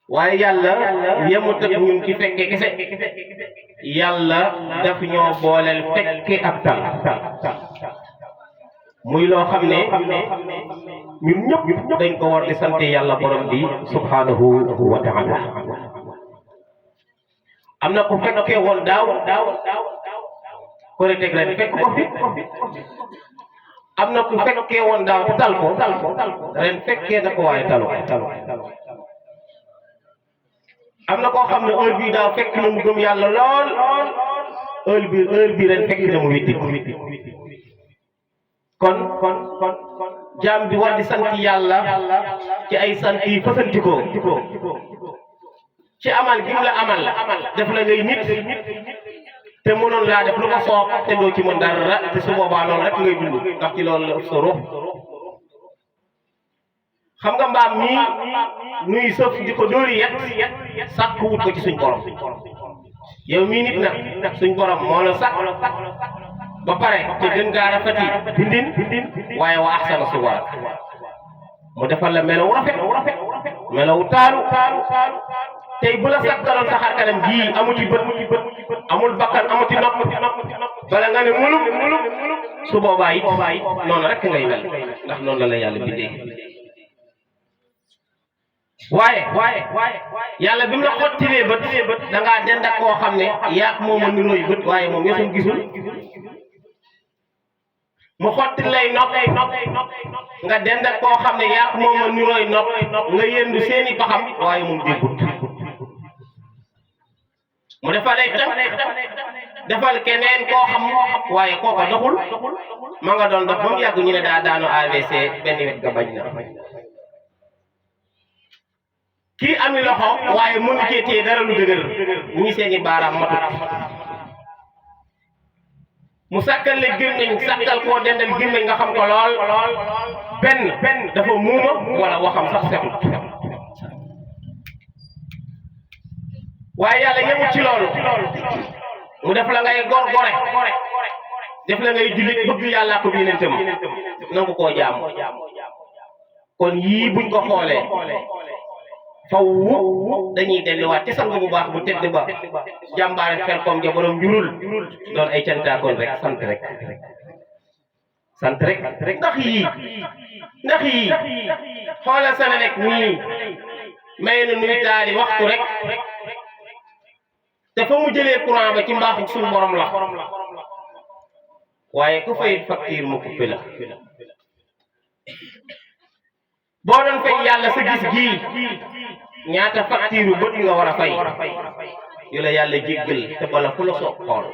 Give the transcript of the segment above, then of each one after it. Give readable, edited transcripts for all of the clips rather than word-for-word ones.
waaye yàlla yemut ak ñun ci fekke kese yàlla daf ñoo booleel fekke ak tal muy loo xam ne ñun ñëpp dañ ko war di sant yàlla borom bi subhanahu wa taala. am na ku fekkee woon daaw korite ren fekk ko fi am na ku fekkee woon daaw te tal ko ren fekkee na ko waaye talu am na koo xam ne heure bii daaw fekk na mu gëm yàlla lool heure bii ren fekk na mu witti kon jaam bi war di sant yàlla ci ay sant yi fasantikoo ci amal gi mu la amal def la ngay nit te mënoon laa def lu ko soob te doo ci mën dara te su boobaa loolu rek ngay dund ndax ci loolu la sa ruux xam nga mbaam mii nuy sëf di ko dóori yet sàkk wut ko ci suñ borom yow mii nit nag suñ borom moo la sàkk ba pare te gën gaa rafet yi bindin waaye wa ahsana suwar mu defal la melaw rafet melaw taaru tey bu la sàkkaloon sa xar kanam gii amuti bët amul bakkan amuti nopp bala nga ne mulum su boobaa it noonu rek ngay mel ndax noonu la la yàlla bindee waaye yàlla bi mu la xottilee bët da ngaa dend ak koo xam ne yaak moom a nirooy bët waaye moom yësum gisul mu xotti lay nopp nga dend ak koo xam ne yaak moom a nirooy nopp nga yëndu seeni baxam waaye moom déggut mu defal lay tam defal keneen koo xam waaye kooka doxul ma nga doon dox ba mu yàgg ñu ne daa daanu AVC benn wet ga bañ na kii ami loxo waaye mënu cee téye dara lu dëgër ñi seeni baaraam matut mu sàkkal la gémmiñ sàkkal koo dendal gémmiñ nga xam ko lool benn dafa muuma wala waxam sax setut waaye yàlla yemut ci loolu mu def la ngay gor gore def la ngay jullit bëgg yàlla ko yeneen tam nangu koo jaam kon yii buñ ko xoolee faw dañuy delluwaat ci sang bu baax bu tedd ba jàmbaare xel kom ja borom njurul doon ay cantaakoon rek sant rek ndax yii xoolal sa ne rek nii may na nuy taali waxtu rek te fa mu jëlee courant ba ci mbaaxu suñu borom la waaye ku fay facture mu coupé la boo doon fay yàlla sa gis gii ñaata facture yu bët nga war a fay yu la yàlla jéggal te bala fu la soog xool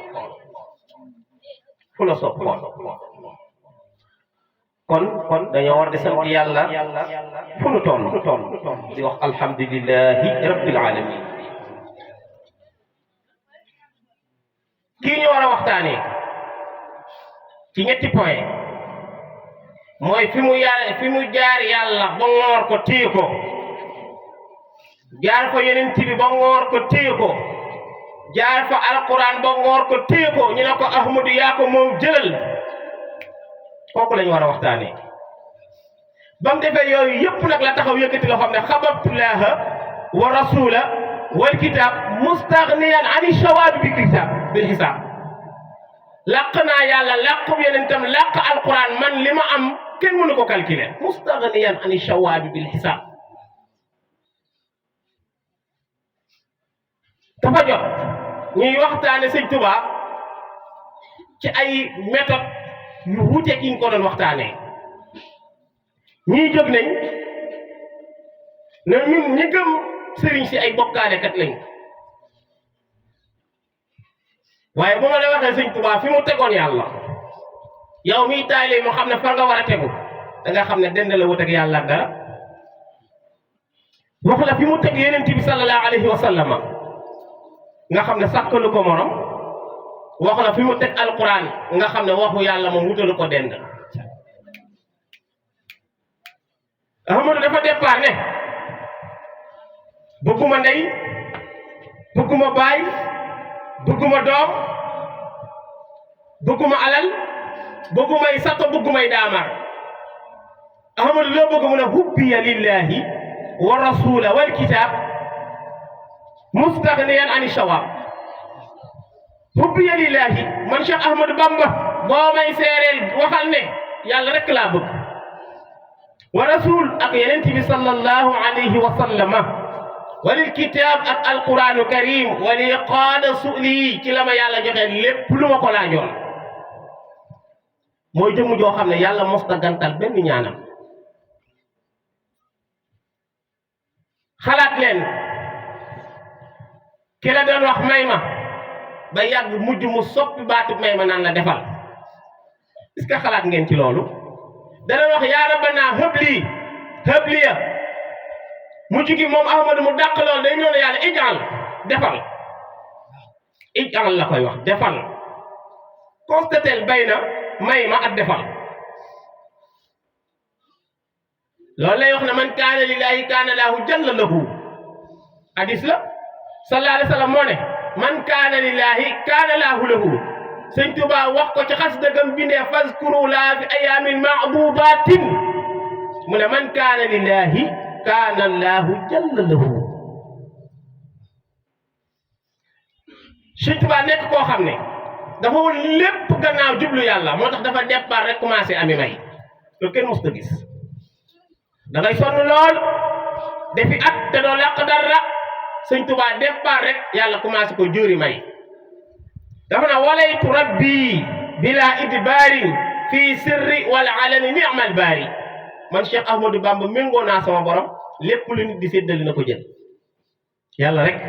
kon dañoo war di sant yàlla fu nu toll di wax alhamdulillahi rabbil alamin kii ñu war a waxtaanee ci ñetti point mooy fi mu jaar yàlla ba ngoor ko téye ko jaar fa yeneen bi ba ngoor ko téye ko jaar fa alquran ba ngoor ko téye ko ñu ne ko ahmadu yaa ko moom jëlal kooku lañu war a waxtaanee ba mu defee yooyu yëpp nag la taxaw yëkkati loo xam ne xababtullaha wa rasula wal kitab mustaghniyan ani shawaabi bi kitab bil xisaab làq naa yàlla làqu yeneen tam làq alquran man li ma am kenn mënu ko calculer mustaghniyan ani shawaabi bil xisaab dafa jot ñuy waxtaane sëñ Tuubaa ci ay méthode yu wuute ki ñu ko doon waxtaanee ñii jóg nañ ne ñun ñi gëm sëriñ si ay bokkaalekat lañ waaye bu ma la waxee sëñ Tuubaa fi mu tegoon yàlla yow miy taali mu xam ne fa nga war a tegu da nga xam ne dend la wut ak yàlla ak dara wax la fi mu teg Yonent bi sallallahu alayhi wa sallam nga xam ne sàkkalu ko morom wax la fi mu teg alquran nga xam ne waxu yàlla moom wutalu ko dend Ahmadu dafa départ ne bëgguma ndey bëgguma baay bëgguma doom bëgguma alal bëggumay sato bëggumay daamar Ahmadu loo bëgg mu ne hubbiya lillahi wa rasula wal kitab mustaghniyan ani shawab hubbiya lillahi man Cheikh Ahmadou Bamba boo may seereel waxal ne yàlla rek laa bëgg wa rasul ak yeneen bi sallallahu alayhi wa sallama walil kitab ak alquranu karim wali qaada su'li ci la ma yàlla joxe lépp lu ma ko laajoon mooy jëmm joo xam ne yàlla mos na gantal benn ñaanam xalaat leen ki la doon wax may ma ba yàgg mujj mu soppi baatu may ma naan la defal est-ce que xalaat ngeen ci loolu dana wax yaa rabbana hëbliya mujj gi moom Ahmadu mu dàq loolu day ñëw ne yàlla ijal defal ijal la koy wax defal constatel bay na may ma ak defal loolu lay wax ne man kaana lillahi kaana lahu jalla lahu hadis la sallallahu alayhi wa sallam moo ne man kaana lillahi kaana lahu lahu sëñ Tuubaa wax ko ci xas dëggam bindee fazkuru laa fi ayaamin maadudatin mu ne man kaana lillahi kaana lahu jalla lahu sëñ Tuubaa nekk koo xam ne dafa woon lépp gannaaw jublu yàlla moo tax dafa départ rek commencé ami may loolu kenn mos ko gis da ngay sonn lool defi at te doo làq dara sëñ Tuubaa départ rek yàlla commencé ko jóori may dafa na walaytu rabbi bila idbaarin fii sirri wal alani ni'mal baari man Cheikh Ahmadou Bamba méngoo naa sama borom lépp lu nit di séddali na ko jël yàlla rek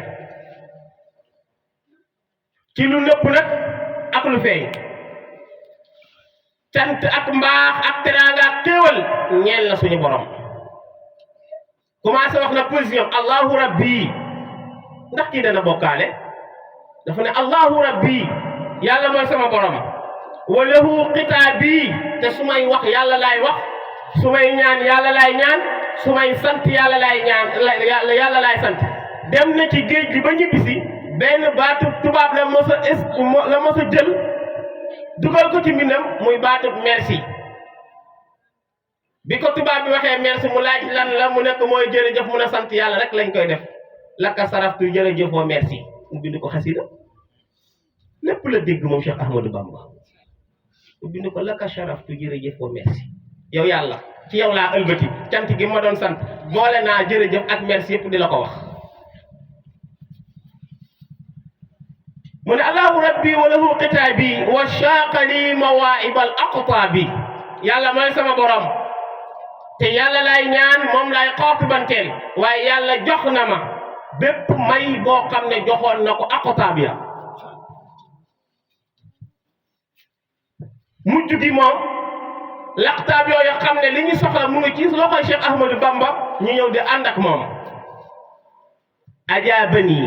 ci lu nëpp nag ak lu feeñ cant ak mbaax ak teraanga ak xéewal ñeel na suñu borom commencé wax na position allahu rabbi ndax kii dana bokkaale dafa ne allahu rabbi yàlla mooy sama borom wa lahu xitaabi te su may wax yàlla laay wax su may ñaan yàlla laay ñaan su may sant yàlla laay ñaan yàlla laay sant dem na ci géej gi ba ñibbisi benn baatu tubaab la mos a jël dugal ko ci mbindam muy baatu merci bi ko tubaab bi waxee merci mu laaj lan la mu nekk mooy jërëjëf mun a sant yàlla rek lañ koy def laka saraftu jërëjëfoo merci mu bind ko xasida lépp la dégg moom Cheikh Ahmadou Bamba mu bind ko laka saraftu jërëjëfoo merci yow yàlla ci yow laa ëlbati cant gi ma doon sant boole naa jërëjëf ak merci yëpp di la ko wax mu ne allahu rabbi wa lahu xitaabi wa shaqali mawaibal aqtaabi yàlla mooy sama borom te yàlla laay ñaan moom laay xootu banteel waaye yàlla jox na ma bépp may boo xam ne joxoon na ko aqtaab ya mujj gi moom laqtaab yooyu xam ne li ñu soxla mu ngi ci loxoy Cheikh Ahmadou Bamba ñu ñëw di ànd ak moom ajaabani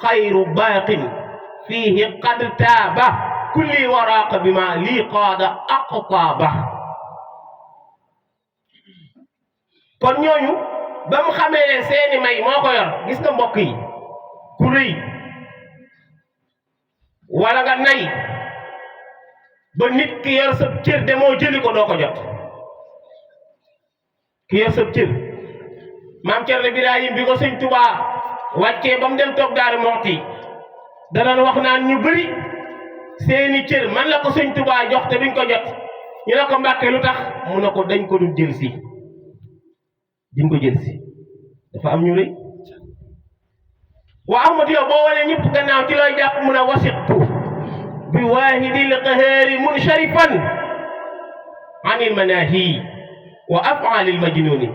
xayru baaqin fiihi qad taaba kulli waraaqa bi ma lii qaada aqtaaba kon ñooñu ba mu xamee ne seeni may moo ko yor gis nga mbokk yi ku rëy wala nga nay ba nit ki yor sab cër de moo jëli ko doo ko jot ki yor sab cër maam Cerno Birahim bi ko sëñ Tuubaa wàccee ba mu dem toog Daaru Muxti danañ wax naan ñu bëri seeni cër man la ko sëñ Tuubaa jox te duñ ko jot ñu ne ko Mbàkke lu tax mu ne ko dañ ko dul jël si diñ ko jël si dafa am ñu rëy waa Ahmadu yow boo wanee ñëpp gannaaw ci looy jàpp mun a wasiqtu bi waahidil qahaari munsharifan anil manaahi wa af'aalil majnuuni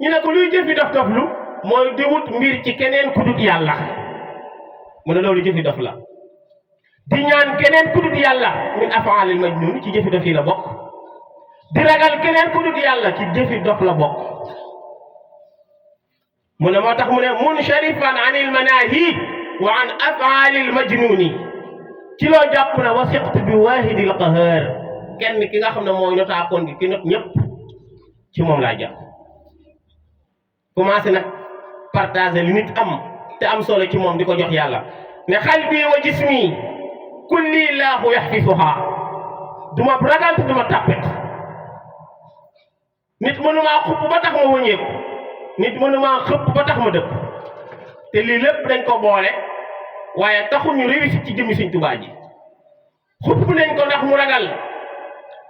ñu ne ko luy jëfi dof doflu mooy di wut mbir ci keneen ku dut yàlla mu ne loolu jëfi dof la di ñaan keneen ku dut yàlla min af'aalil majnuuni ci jëfi dof yi la bokk di ragal keneen ku dut yàlla ci jëfi dof la bokk mu ne moo tax mu ne munsharifan anil manaahi wa an af'aalil majnuuni ci loo jàpp na wasiqtu bi waahidil qahaar kenn ki nga xam ne mooy notaakoon gi ki not ñëpp ci moom laa jàpp commencé nag partager li nit am te am solo ci moom di ko jox yàlla ne xalbi wa jismi kulli laahu yaxfisuha duma ragal te duma tàppet nit mënumaa xupp ba tax ma wëññeeku nit mënumaa xëpp ba tax ma dëpp te lii lépp dañ ko boole waaye taxul ñu réussir ci jëmmi Sëñ Tuubaa ji xupp nañ ko ndax mu ragal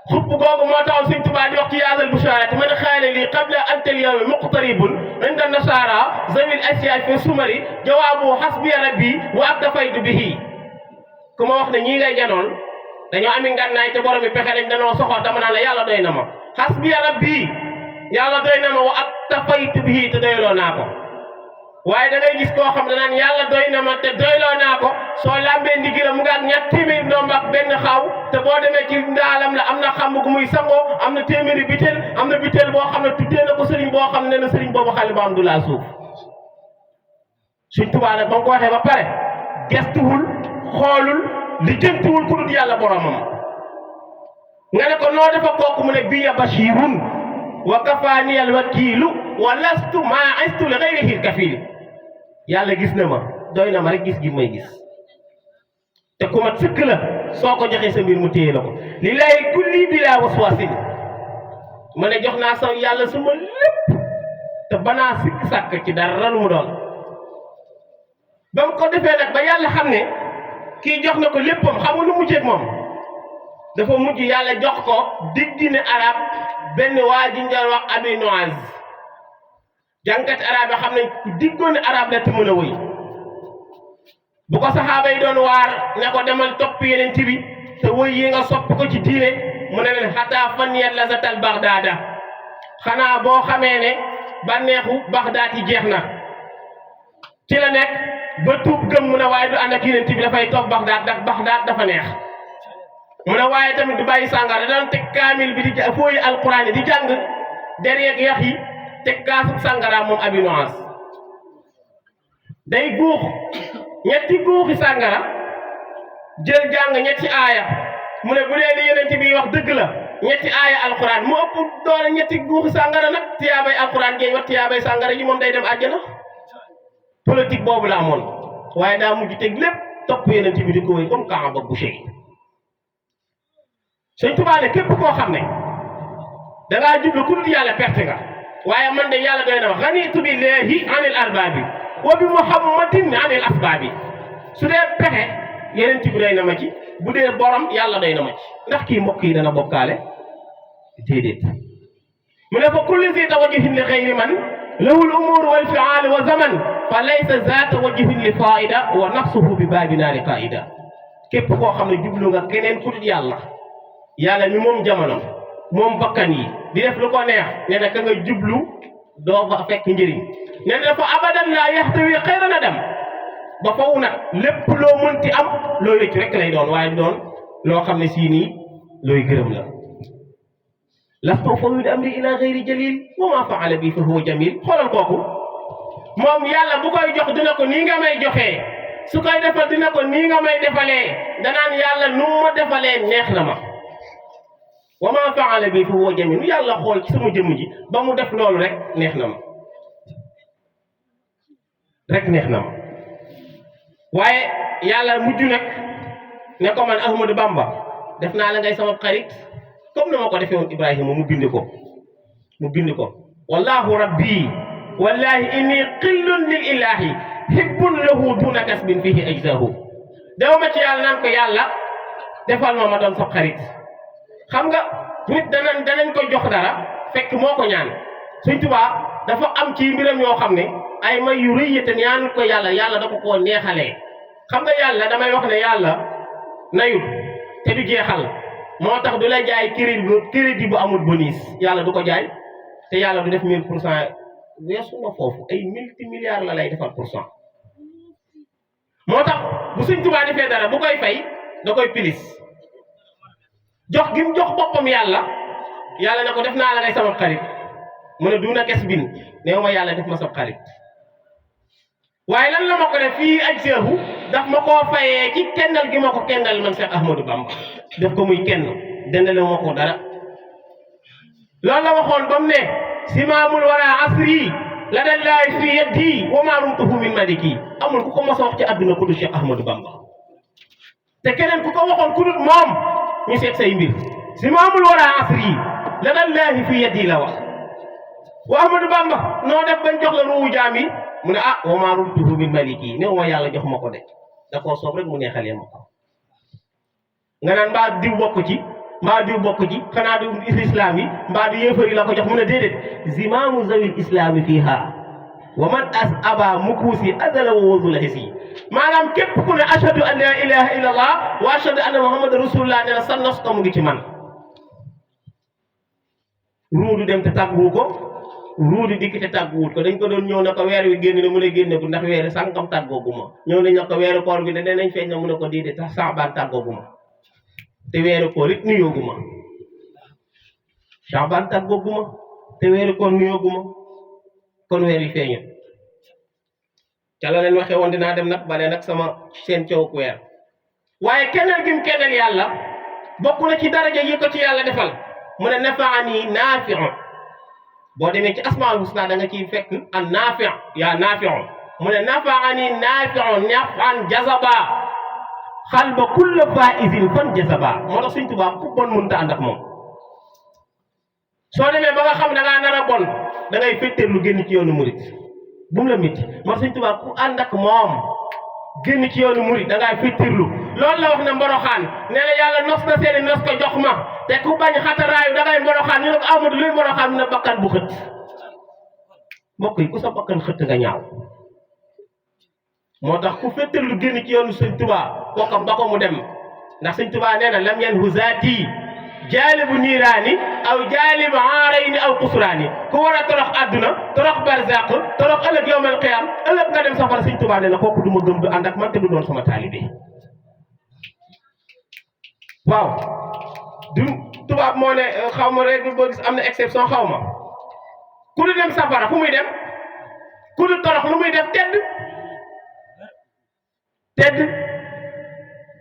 xupp googu moo taxoon Sëñ Tuubaa di wax ci yaasal bushaaraati man xaale lii qabla an al-yawmi muqtaribun inda nasaara zawil asyaa fi sumari jawaabu hasbiya rabbi wa aktafaytu bihi ku ma wax ne ñii ngay janoon dañoo ami ngànnaay te borom mi pexe dañ danoo soxor dama naan la yàlla doy na ma hasbiya rabbi yàlla doy na ma wa aktafaytu bihi te doyloo naa ko waaye da ngay gis koo xam ne naan yàlla doy na ma te doyloo naa ko soo lambee ndiggi la mu ngi ak ñett téeméeri ndomb ak benn xaw te boo demee ci ndaalam la am na xamb gu muy sangoo am na téeméeri bitel am na bitel boo xam ne tuddee na ko sëriñ boo xam ne na sëriñ boobu xale ba am du laa suuf Sëñ Tuubaa nag ba nga ko waxee ba pare gestuwul xoolul li jëntuwul ku dul yàlla boromam nga ne ko noo defa kooku mu ne biya bashirun wa kafaaniyal wakiilu wa lastu maa istu li ghayrihi kafiil yàlla gis na ma doy na ma rek gis gi may gis te ku mat sëkk la soo ko joxee sa mbir mu téye la ko lillaahi kulli bilaa waswasin ma ne jox naa sa yàlla suma lépp te banaa sikk sàkk ci dara lu mu doon ba mu ko defee nag ba yàlla xam ne kii jox na ko léppam xamul lu mujjee ak moom dafa mujj yàlla jox ko diggi ne arab benn waa ji ñu doon wax Abi Nuaz jànkat arab yi xam nañ ku diggoon arab la te mën a wëy bu ko saxaaba yi doon waar ne ko demal topp yeneen ci bi te wëy yi nga sopp ko ci diine mu ne leen xataa fan yàlla zatal Bagdaada xanaa boo xamee ne bànneexu Bagdaad yi jeex na ci la nekk ba tuub gëm mu ne waaye du ànd ak yeneen ci bi dafay toog Bagdaad ndax Bagdaad dafa neex. mu ne waaye tamit du bàyyi sàngara da doon teg kaamil bi di fooyi alquran yi di jàng derrière yax yi teg kaasu sàngara moom Abi Nuas day guux ñetti guuxi sàngara jël jàng ñetti aaya mu ne bu dee li yeneen bi wax dëgg la ñetti aaya alquran mu ëpp doole ñetti guuxi sàngara nag tiyaabay alquran ngay wax tiyaabay sàngara ji moom day dem àjjana politique boobu la amoon waaye daa mujj teg lépp topp yeneen bi di ko wéy comme Kaaba bu Boucher. Sëñ Tuubaa ne képp koo xam ne dangaa jublu ku dul yàlla perte nga waaye man de yàlla doy na wax ganitu billahi anil arbaabi wa bi muhammadin anil asbaabi su dee pexe yeneen bi doy na ma ci bu dee borom yàlla doy na ma ci ndax kii mbokk yi dana bokkaale déedéet mu ne fa kulli zi tawajjuhin li xayri man lahul umur wal fi'al wa zaman fa laysa za tawajjuhin li faida wa nafsuhu bi baabi naari qaida képp koo xam ne jublu nga keneen ku dul yàlla mi moom jamono moom bakkan yi di def lu ko neex nee na ka nga jublu doo fa fekk njëriñ nee na fa abadan laa yaxtawi xayra nadam ba faw nag lépp loo mënti am looy rëcc rek lay doon waaye doon loo xam ne sii nii looy gërëm la lastu ufawwidu amri ila gayri jalil wa ma faala bi fa huwa jamil xoolal kooku moom yàlla bu koy jox dina ko nii nga may joxee su koy defal dina ko nii nga may defalee danaan yàlla nu ma defalee neex na ma wa ma faala bi fa huwa jamil yàlla xool ci sama jëmm ji ba mu def loolu rek neex na ma waaye yàlla mujj nag ne ko man Ahmadou Bamba def naa la ngay sama xarit comme na ma ko defee woon Ibrahima mu bind ko wallahu rabbi wallahi inni qillun lil ilahi hibbun lahu duna kasbin fihi ajzahu dew ma ci yàlla naan ko yàlla defal ma doon sa xarit xam nga nit danañ ko jox dara fekk moo ko ñaan Sëñ Tuubaa dafa am ci mbiram yoo xam ne ay may yu rëy te ñaan ko yàlla da ko koo neexalee xam nga yàlla damay wax ne yàlla nayut te du jeexal moo tax du la jaay crédit bu amul bonus yàlla du ko jaay te yàlla du def 1000% weesu na foofu ay multimilliards la lay defal %. moo tax bu Sëñ Tuubaa defee dara bu koy fay da koy pilis jox gi mu jox boppam yàlla na ko def naa la ngay sama xarit mu ne duna kes bin néew ma yàlla def ma sa xarit waaye lan la ma ko def fii aj seexu daf ma koo fayee ci kennal gi ma ko kennal man Cheikh Ahmadou Bamba def ko muy kenn dendale ma ko dara loolu la waxoon ba mu ne simaamul wara asri la dallaay fi yeddi wa maa rumtuhu min maliki amul ku ko mos a wax ci àdduna ku dul Cheikh Ahmadou Bamba te keneen ku ko waxoon ku dul moom ñu seet say mbir simaamul wara asri la dallaay fi yeddi la wax wa Ahmadou Bamba noo def bañ jox la ruuwu jaam yi mu ne ah wa maa rudtuhu min maliki néew ma yàlla jox ma ko de da koo soob rek mu neexalee ma ko nga naan mbaa diw bokk ci mbaa diw bokk ci xanaa diw islam yi mbaa di yéefar yi la ko jox mu ne déedéet zimaamu zawil islami fiiha wa man as aba mukuusi adala wa wazula hisi maanaam képp ku ne ashhadu an la ilaha illa allah wa ashhadu anna muhammad rasulullah ne la sa nos ko mu ngi ci man ruudu dem te tàgguwu ko ruudu dikk te tàgguwut ko dañ ko doon ñëw na ko weer wi génn ne mu ne génne ko ndax weer sàngam tàggoogu ma ñëw nañ na ko weeru koor bi ne danañ feeñ na mu ne ko déedéet tax saabaan tàggoogu ma te weeru koor it nuyoogu ma saabaan tàggoogu ma te weeru koor nuyoogu ma kon weer yi feeñu ca la leen waxee woon dinaa dem nag bale nag sama seen coow weer waaye kennal gi mu kennal yàlla bokk na ci daraja yi ko ci yàlla defal mu ne nafaani naafi'u boo demee ci asmaul husna da nga ciy fekk an naafi' yaa naafi'u mu ne nafaani naafi'u naf'an jazaba xalba kulla faizin fan jazaba moo tax Sëñ Tuubaa ku bon mënta ànd ak moom soo demee ba nga xam da ngaa nar a bon da ngay féeteer lu génn ci yoonu murit bu mu la métti moo tax Sëñ Tuubaa ku ànd ak moom génn ci yoonu murit da ngay féeteerlu loolu la wax na mboroxaan nee na yàlla nos na seeni nos ko jox ma te ku bañ xataraayu da ngay mboroxaan ñu ne ko Ahmadu luy mboroxaan mu ne bakkan bu xët mbokk yi ku sa bakkan xët nga ñaaw moo tax ku féeteer lu génn ci yoonu Sëñ Tuubaa kooka ba ko mu dem ndax Sëñ Tuubaa nee na lam yanhu zaati jaalibu niiraani aw jaalibu aarayni aw kusuraani ku war a torox àdduna torox barzaq torox ëllëg yowmal qiyaam ëllëg nga dem safara Sëñ Tuubaa nee na kooku du ma gëm du ànd ak man te du doon sama taalibe waaw du tubaab moo ne xaw ma règle boo gis am na exception xaw ma ku du dem safara fu muy dem ku du torox lu muy def tedd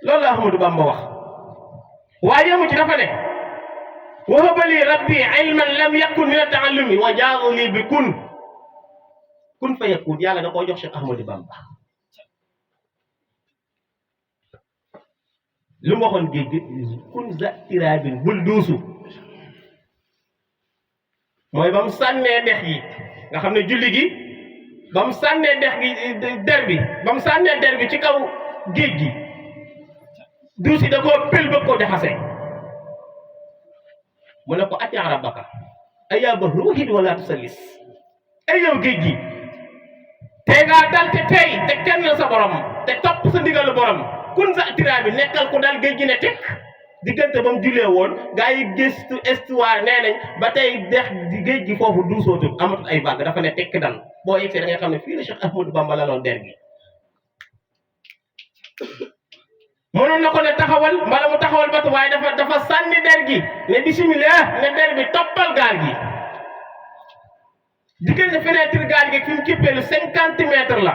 loolu la Ahmadu Bamba wax waaye yemu ci dafa ne wahaba li rabbi ilman lam yakun min at-ta'allumi wa jaazu li bi kun fa yakun yàlla da koo jox Cheikh Ahmadou Bamba lu mu waxoon géej gi kun za tirabin bul duusu mooy ba mu sànnee dex yi nga xam ne julli gi ba mu sànnee dex gi der bi ba mu sànnee der bi ci kaw géej gi duusi da koo pël ba koo jaxase mu ne ko ati rabbaka ay yaa bahru wahid wala tusallis ay yow géej gi tey ngaa dal te tey te kenn sa borom te topp sa ndigalu borom kun sa tira bi nekkal ko dal géej gi ne tekk diggante ba mu julee woon gaa yi gëstu histoire nee nañ ba tey dex di géej gi foofu duusootul amatul ay vague dafa ne tekk dal boo yegsee da nga xam ne fii la Cheikh Ahmadou Bamba laloon der gi mënoon na ko ne taxawal mbala mu taxawal batu waaye dafa sànni der gi ne bismillah ne der bi toppal gaal gi diggante fenêtre gaal gi fi mu cëppeelu 50 mètres la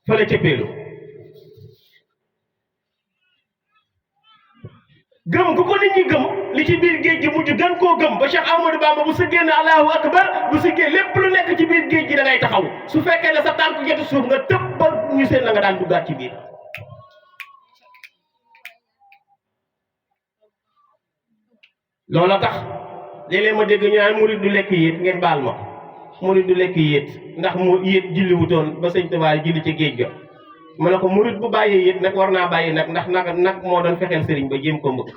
fa la cëppeelu gëm gu ko nit ñi gëm li ci biir géej gi mujj gën koo gëm ba Cheikh Ahmadou Bamba bu sëggee ne allahu akbar bu sëggee lépp lu nekk ci biir géej gi da ngay taxaw su fekkee ne sa tànk jotu suuf nga tëb ba ñu seen la nga daan duggaat ci biir loola tax léeg-léeg ma dégg ñu naan murid du lekk yéet ngeen baal ma murid du lekk yéet ndax mu yéet julliwutoon ba Sëñ Tuubaa julli ci géej ga ma ne ko murid bu bàyyee yéet nag war naa bàyyi nag ndax nag moo doon fexeel sëriñ ba jéem ko mbëgg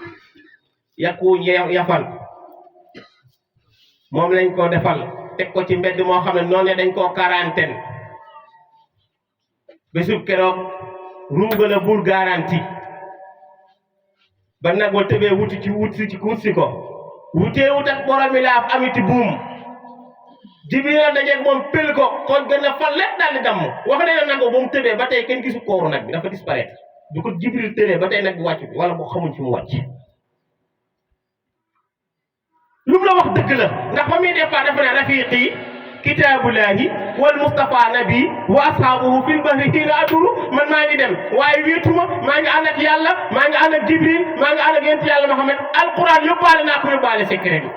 yàqu yafal moom lañ ko defal teg ko ci mbedd moo xam ne noonu ne dañ koo quarantaine bésub keroog ruuga la bul garanti ba nag wa tëbee wutsi ko wuteewut ak borom mi laaf amiti buum Jibril dajeeg moom pël ko xool gën a fal lépp daal di damm wax ne na nag ba mu tëbee ba tey kenn gisu kooru nag bi dafa disparaître du ko Jibril tëlee ba tey nag bi wàcc bi wala boo xamuñ fi mu wàcc lu mu la wax dëgg la ndax ba muy départ dafa ne rafiqi kitaabullahi wal Mustafa nabi wa ashaabuhu fil bahri hiina aduru man maa ngi dem waaye wéetuma maa ngi ànd ak yàlla maa ngi ànd ak Jibril maa ngi ànd ak yonent yàlla Muhammad alquran yóbbaale naa ko yóbbaale secret bi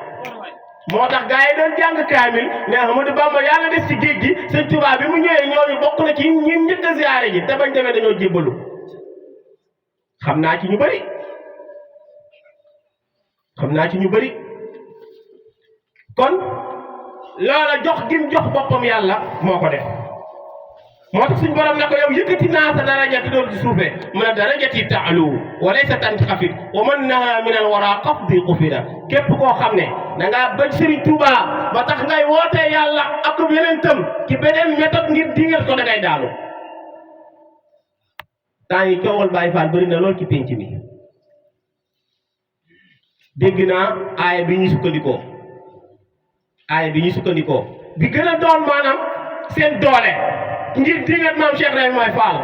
moo tax gars yi doon jàng kaamil ne Ahmadou Bamba yàlla des ci géej gi Sëñ Tuubaa bi mu ñëwee ñooñu bokk na ci ñi njëkk a ziyaare ji te bañ demee dañoo jébbalu xam naa ci ñu bëri kon loola jox gim jox boppam yàlla moo ko def moo tax suñ borom ne ko yow yëkkati naa sa daraja te doon ci suufee mu ne darajati taalu wa laysa tanxafid wa man naha min al wara qafdi qufida képp koo xam ne da ngaa bañ Serigne Touba ba tax ngay wootee yàlla ak yeneen tam ci beneen méthode ngir dingal ko da ngay daanu temps yi coowal Baye Fall bëri na lool ci pénc mi dégg naa aaya bi ñuy sukkandikoo bi gën a doon maanaam seen doole ngir dingat maam Cheikh Ibrahima mooy Fall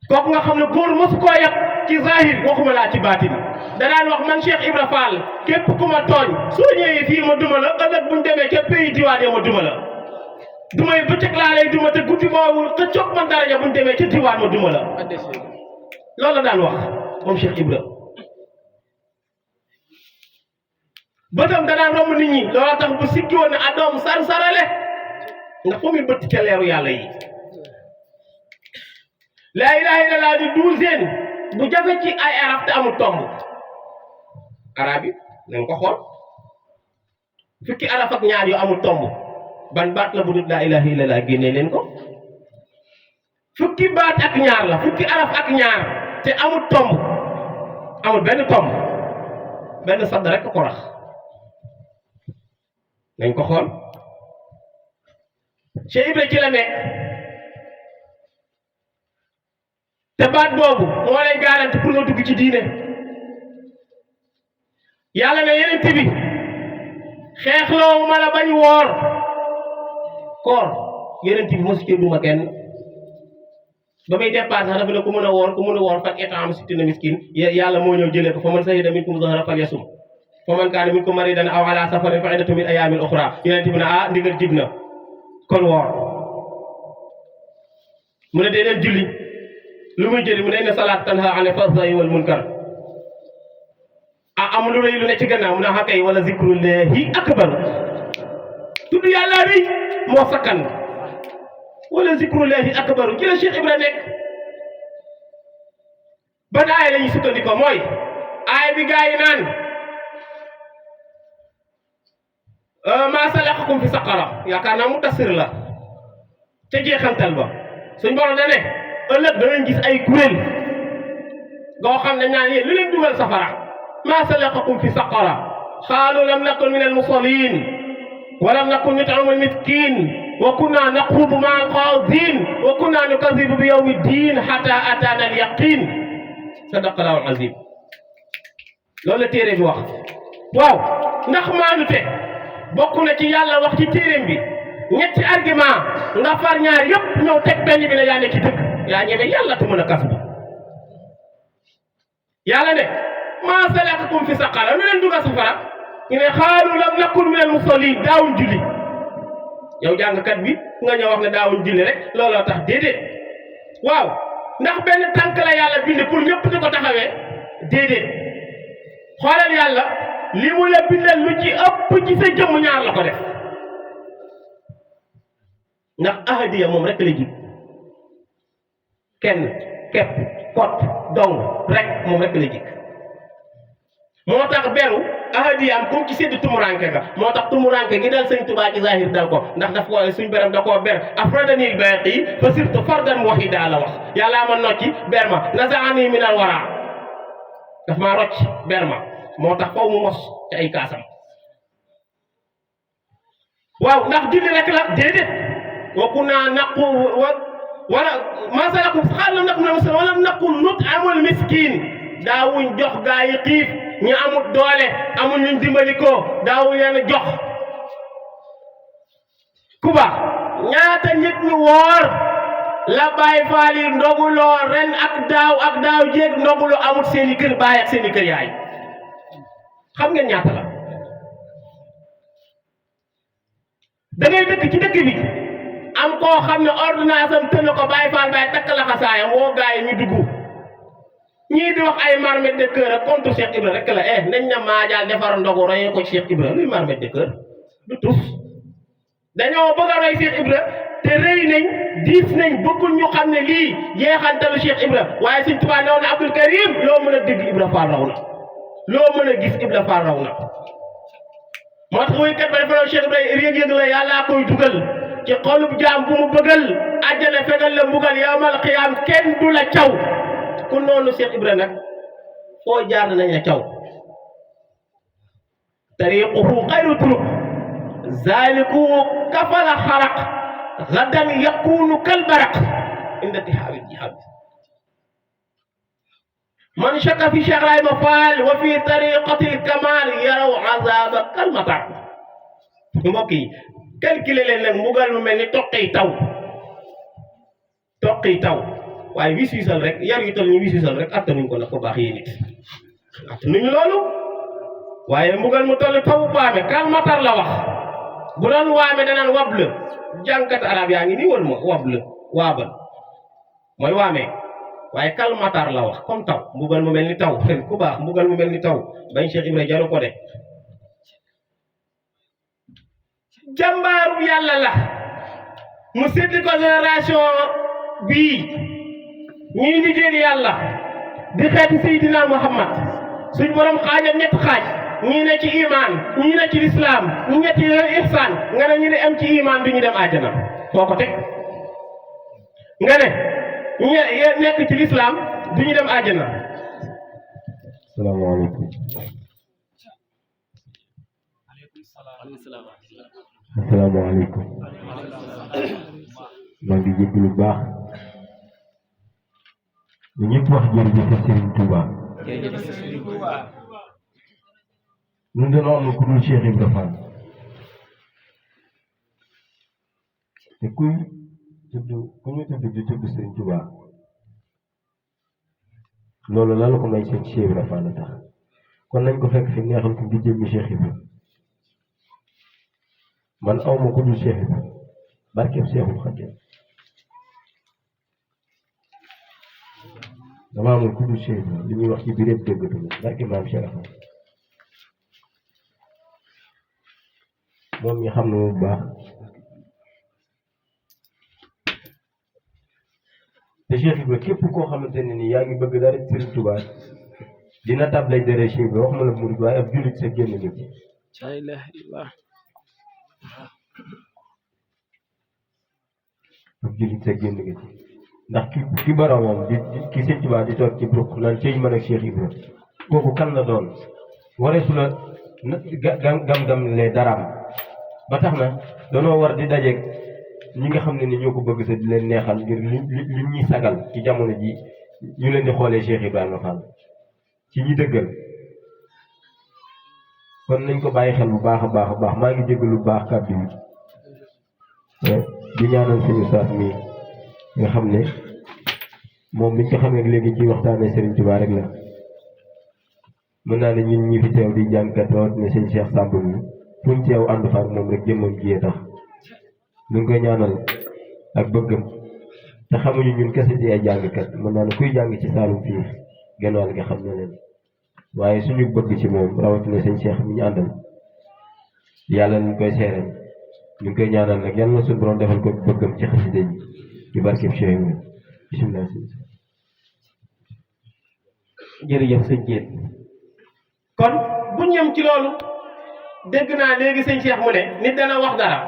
kooku nga xam ne góor mosu koo yab ci zahir waxuma laa ci baatin da daan wax man Cheikh Ibra Fall képp ku ma tooñ soo ñëwee fii ma duma la ëllëg buñ demee ca pays diwaan ma duma la dumay bëccëg laa lay duma te guddi moomul xëccoog man daraja buñ demee ca diwaan ma duma la loolu la daan wax moom Cheikh Ibra bëtam danaan romb nit ñi loola tax bu sikki woon ne adoom sar-sarale ndax fu muy bëtt ca leeru yàlla yi laa ilaha illallah di douzaine bu jafe ci ay araf te amul tomb arab yi nañ ko xool fukki araf ak ñaar yu amul tomb ban baat la bu dul laa ilaha illallah génnee leen ko fukki baat ak ñaar la fukki araf ak ñaar te amul tomb amul benn tomb benn sadd rek ko rax nañ ko xool Cheikh Ibra ci la nekk te baat boobu moo lay garanti pour nga dugg ci diine yàlla ne yeneen bi xeexloo ma la bañ woor koor yeneen bi mosu cee duma kenn ba muy départ sax dafa ne ku mën a woor fat étam sittina miskin yàlla moo ñëw jëlee ko fa man shahida minkum zahra falyasum fa man kaana minkum maridan aw ala safarin fa iddatun min ayaamin uxra yeneen bi ne ndigal jib na kon woor mu ne dee leen julli lu muy jëli mu ne inna salaat tanha anil fahsaa'i wal munkar amul lu rëy lu ne ci gannaaw mu ne xakay wala zikrullahi akbar tudd yàlla rëy moo sakkan wala zikrullahi akbar ci la Cheikh Ibra nekk ban aaya la ñuy sukkandikoo mooy aaya bi gaa yi naan maa salakakum fi saqara yaakaar naa mu tasir la ca jeexantal ba suñ borom da ne ëllëg danañ gis ay kuréel goo xam ne ñaan yéen lu leen dugal safara maa salakakum fi saqara xaalu lam nakun min almusallin wa lam nakun nut'imu almiskin wa kunna naquudu maa alxaadin wa kunna nukazibu bi yawmi ddin hatta ataana alyaqin sadaqa allahu alazim loolu la téere bi wax waaw ndax maanute bokk na ci yàlla wax ci téereem bi ñetti argument nga far ñaar yëpp ñëw teg benn bi ne yaa ne ci dëgg yaa ñeme yàlla te mën a kas bi yàlla ne maa salakakum fi saqara lu leen dugal safara ñu ne xaalu lam nakun minal musallin daawuñ julli yow jàngkat bi nga ñëw wax ne daawuñ julli rek looloo tax déedéet waaw ndax benn tànk la yàlla bind pour ñëpp di ko taxawee déedéet xoolal yàlla li mu la bindal lu ci ëpp ci sa jëmm ñaar la ko def ndax ahadiya moom rek la jib kenn képp kot dong rek moom rek la jik moo tax beru ahadiyaam comme ci séddu tumuranke ga moo tax tumuranke gi dal sëñ Tuubaa ci zahir dal ko ndax daf ko suñ beram da koo ber afradanil baqi fa surtout fardan wahida la wax yàllaa ma nocci ber ma nasaani minal wara daf maa rocc ber ma moo tax faw mu mos ci ay kaasam waaw ndax julli rek la déedéet wa kunna naqu wala maa salakakum xaalu lam nakun minal musallin wa lam nakun nut'imul miskin daawuñ jox gaa yi xiif ñu amul doole amul ñu dimbali ko daawuñ leen jox kuba ñaata nit ñu woor la Baay Faal yi ndoguloo ren ak daaw jéeg ndoguloo amul seeni kër baay ak seeni kër yaay xam ngeen ñaata la da ngay dëkk ci dëkk bi am koo xam ne ordonnance am tënk ko Baay Faal baay takk la xasaayam woo gaa yi ñu dugg ñii di wax ay marmite de cœur ak contre Cheikh Ibra rek la nañ na maajaal defar ndogu royee ko Cheikh Ibra luy marmite de cœur du tus dañoo bëgg a roy Cheikh Ibra te rëy nañ diis nañ bëggul ñu xam ne lii jeexantalu Cheikh Ibra waaye Sëñ Tuubaa newoon na Abdul Karim loo mën a dégg Ibra Faal raw na loo mën a gis Ibra Faal raw na moo tax woykat ba dafa Cheikh Ibrahima yëg-yëg la yàllaa koy dugal ci xolub jaam bu mu bëggal àjjana fegal la mbugal yawmal qiyaam kenn du la caw ku noonu Cheikh Ibrahima nag foo jaar nañ la caw tariquhu xayru turuq zaliku kafala xaraq gadan yakunu kalbaraq inda tihaawi jihad man shakka fi Cheikh Ibrahima Fall wa fi tariqati kamal yaraw azaba kalmatar mbokk yi calculé leen nag mbugal mu mel ni toqi taw waaye wis-wisal rek yar yu toll ni wis-wisal rek attanuñ ko nag ko baax yi nit attanuñ loolu waaye mbugal mu toll taw baame kalmatar la wax bu doon waame danaan wab la jànkat arab yaa ngi nii woon ma wab la waabal mooy waame waaye kalmatar la wax comme taw mbugal mu mel ni taw ku baax mbugal mu mel ni taw bañ Cheikh Ibrahima jaru ko de jàmbaaru yàlla la mu séddi ko génération bii ñuy liggéeyal yàlla di xeeti Seydina Muhammad suñ borom xaajam ñett xaaj ñii ne ci iman ñii ne ci lislaam ñi ñetti ihsaan nga ne ñu ne am ci iman du ñu dem àjjana foo ko teg nga ne ñi nekk ci lislaam du ñu dem àjjana. Asalaamaaleykum. Asalaamaaleykum. maa ngi jégg lu baax ñu ñëpp wax jërëjëf Serigne Touba. ñun dañoo am ku dul Cheikh Ibrahima Fall te ku ñu tudd di tudd Serigne Touba loolu la la ko may seen Cheikh Ibrahima Fall tax kon nañ ko fekk fi neexal ko di jëmmi Cheikh Ibrahima man aw ma ku dul Cheikh Ibrahima barkeeb Cheikhul Khadim dama amul ku dul Cheikh Ibrahima li ñuy wax ci biir yëpp dëggatuma barke maam Cheikh Ibrahima moom ñi xam na bu baax te Cheikh Ibrahima képp koo xamante ne ni yaa ngi bëgg dara Serigne Touba dina tablay dere Cheikh Ibrahima wax ma la murid waaye ab jullit sa génn nga ci la ilaha illallah ab jullit sa génn nga ci ndax ki boromam di ki Serigne Touba di toog ci bruq naan cëy man ak Cheikh Ibrahima kooku kan la doon wareesu la gam-gam lee daraam ba tax na danoo war di dajeeg ñi nga xam ne ni ñoo ko bëgg sa di leen neexal ngir li ñuy sagal ci jamono ji ñu leen di xoolee Cheikh Ibrahima Fall ci ñi dëggal kon nañ ko bàyyi xel bu baax a baax a baax maa ngi jégalu lu baax kàddu yi di ñaanal suñu saas mi nga xam ne moom biñ ko xamee léegi ci waxtaanee Serigne Touba rek la mën naa ne ñun ñi fi teew di jàngkat rawatina sëñ Cheikh Samb mi fuñ teew ànd fa ak moom rek jëmmam jiyee tax ñu ngi koy ñaanal ak bëggam te xamuñu ñun kese ci ay jàngkat mën naa ne kuy jàng ci Saalum fii genn wàll nga xam ne leen waaye suñu bëgg ci moom rawatina sëñ Cheikh mi ñu àndal yàlla ñu koy seereel ñu ngi koy ñaanal nag yàlla na suñu borom defal ko bëggam ci xasida ji ci barkeb Cheikh mi bisimilah. jërëjëf sëñ Diène kon buñ ñëm ci loolu dégg naa léegi sëñ Cheikh mu ne nit dana wax dara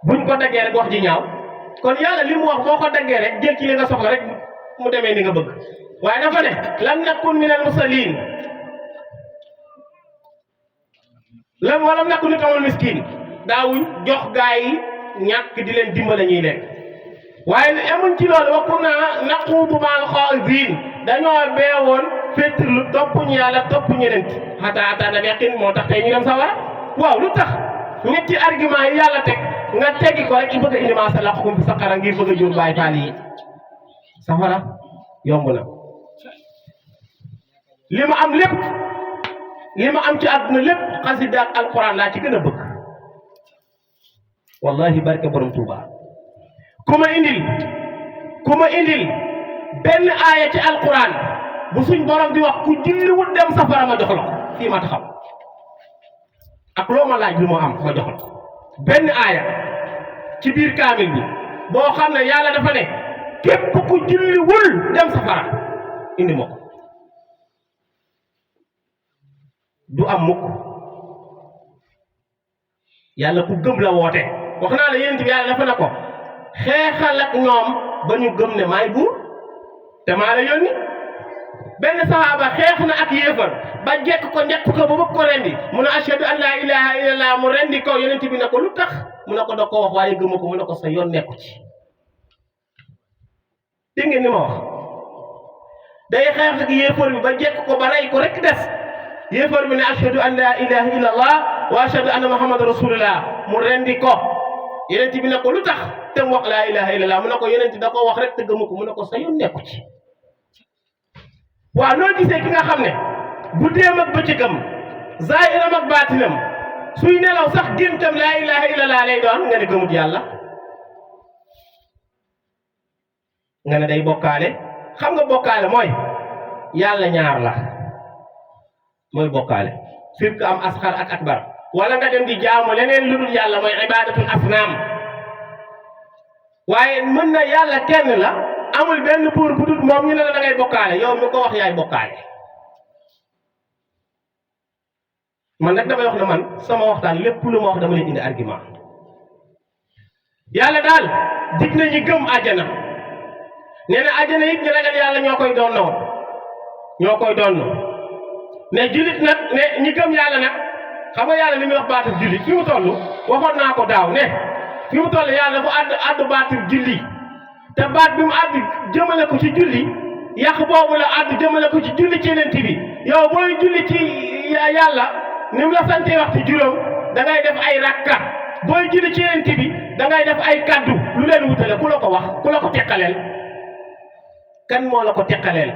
buñ ko daggee rek wax ji ñaaw kon yàlla li mu wax boo ko daggee rek jël ci li nga soxla rek mu demee ni nga bëgg waaye dafa ne lam nakun minal musallin walam nakun nut'imul miskin daawuñ jox gaa yi ñàkk di leen dimbale ñuy lekk waaye amuñ ci loolu wa kunna naquudu ma'al xaa'idin dañoo beewoon féttirlu topp ñu yàlla topp ñeneen xataa ataanal yaqin moo tax tey ñu dem sawara waaw lu tax ñetti argument yi yàlla teg nga teggi ko rek i bëgg a indi maa salaqakum fi saqara ngir bëgg a jur Baay Faal yi safara yomb na li ma am lépp li ma am ci àdduna lépp xasida ak alquran laa ci gën a bëgg wallahi barke borom Tuuba ku ma indil benn aaya ci alquran bu suñ borom di wax ku julliwul dem safara ma jox la ko fii ma taxaw ak loo ma laaj lu moo am ma jox la ko benn aaya ci biir kaamil bi boo xam ne yàlla dafa ne képp ku julliwul dem safara indi ma ko du am mukk yàlla ku gëm la woote wax naa la yonent bi yàlla dafa na ko xeexal ak ñoom ba ñu gëm ne maay buur te maa la yónni benn sahaaba xeex na ak yéefar ba jekk ko njett ko ba bëgg ko rendi mu ne ashhadu an laa ilaha illallah mu rendi ko yonent bi ne ko lu tax mu ne ko da ko wax waaye gëma ko mu ne ko sa yoon nekku ci dégg ngeen ni ma wax day xeex ak yéefar bi ba jekk ko ba rey ko rek des yéefar bi ne ashhadu an laa ilaha illallah wa ashhadu anna muhammad rasulullah mu rendi ko yonent bi ne ko lu tax te mu wax laa ilaha illallah mu ne ko yonent da ko wax rek te gëma ko mu ne ko sa yoon nekku ci waaw noo gisee ki nga xam ne guddeem ak bëccëgam zaahiram ak baatinam suy nelaw sax géntam laa ilaha illallah lay doon nga ne gëmut yàlla nga ne day bokkaale xam nga bokkaale mooy yàlla ñaar la mooy bokkaale sirk am asxar ak akbar wala nga dem di jaamu leneen lu dul yàlla mooy ibadatul asnaam waaye mën na yàlla kenn la amul benn buur bu dul moom ñu ne la da ngay bokkaale yow mi ko wax yaay bokkaale man nag damay wax ne man sama waxtaan lépp lu ma wax dama leen indi argument yàlla daal dig na ñi gëm àjjana nee na àjjana it ñu ragal yàlla ñoo koy doon ne jullit nag ne ñi gëm yàlla nag xam nga yàlla li muy wax baatul julli fi mu toll waxoon naa ko daaw ne fi mu toll yàlla dafa àddu baatul julli te baat bi mu àddu jëmale ko ci julli yàq boobu la àddu jëmale ko ci julli ci Yonent bi yow booy julli ci yàlla ni mu la santee waxtu juróom da ngay def ay rakka booy julli ci Yonent bi da ngay def ay kaddu lu leen wutale ku la ko wax ku la ko teqaleel kan moo la ko teqaleel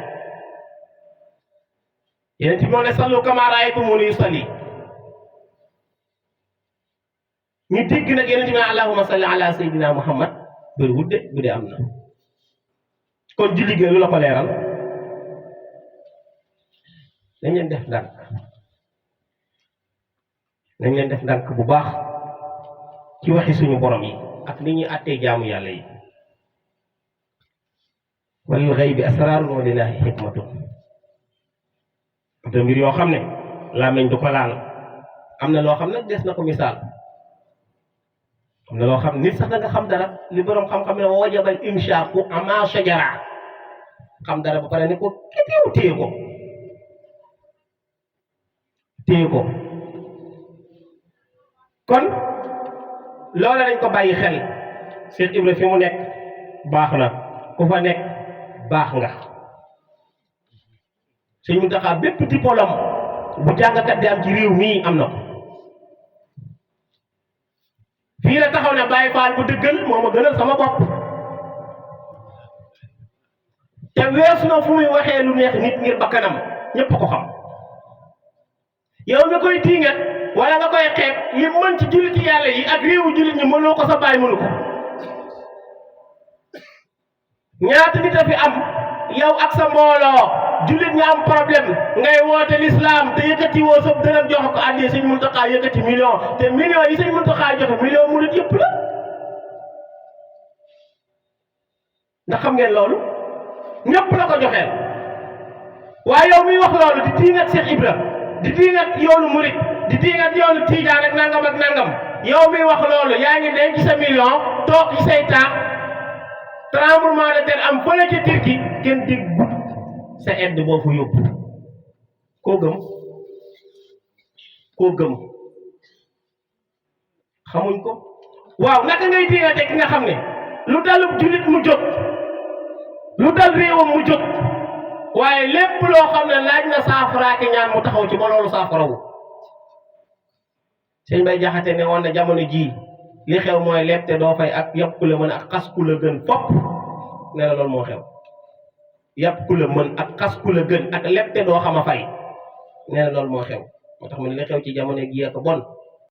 Yonent bi moo ne sallu kamaa ra'aytumuunii usalli ñu dégg nag Yonent bi ne allahumma salli ala sayyidina muhammad bëri wut de bu dee am na kon julli gi lu la ko leeral nañ leen def ndànk bu baax ci waxi suñu borom yi ak ni ñuy àttee jaamu yàlla yi walil ghaybi asraarun wa lillahi hikmatun am na mbir yoo xam ne làmmiñ du ko laal am na loo xam ne des na ko misaal am na loo xam nit sax da nga xam dara li borom xam-xam ne wa wajabal imshaaku ama shajara xam dara ba pare ne ko képp téye ko kon loola dañ ko bàyyi xel Cheikh Ibra fi mu nekk baax na ku fa nekk baax nga Sëñ Muntaxa bépp diplôme bu jàngkat di am ci réew mii am na ko fii la taxaw ne Baay Faal bu dëggal moo ma gënal sama bopp te weesu na fu muy waxee lu neex nit ngir bakkanam ñépp ko xam yow mi koy tiingat wala nga koy xeeb li mën ci julliti yàlla yi ak réewu jullit ñi mënoo ko sa baay mënu ko ñaata nit a fi am yow ak sa mbooloo jullit ñi am problème ngay woote l'islam te yëkkati woo sa dërëm jox ko àddee Sëñ Muntaxa yëkkati million te million yi Sëñ Muntaxa joxe million murit yëpp la ndax xam ngeen loolu ñëpp la ko joxeel waaye yow miy wax loolu di diingat Cheikh Ibra di diingat yoonu murit di diingat yoonu Tiijaan ak nangam yow miy wax loolu yaa ngi denc sa million toog ci say taax tremblement de terre am fële ci Turquie kenn dégg sa aide boo fa yóbbu koo gëm xamuñ ko waaw naka ngay diingate ki nga xam ne lu dalub jullit mu jóg lu dal réewam mu jóg waaye lépp loo xam ne laaj na saafara ki ñaan mu taxaw ci ba loolu saafarawu Sëñ Bay Jaxate ne woon na jamono jii li xew mooy lépp te doo fay ak yàpp ku la mën ak xas ku la gën fopp ne la loolu moo xew yàpp ku la mën ak xas ku la gën ak lépp te doo xam a fay nee na loolu moo xew moo tax mu ne li xew ci jamono jii ak bon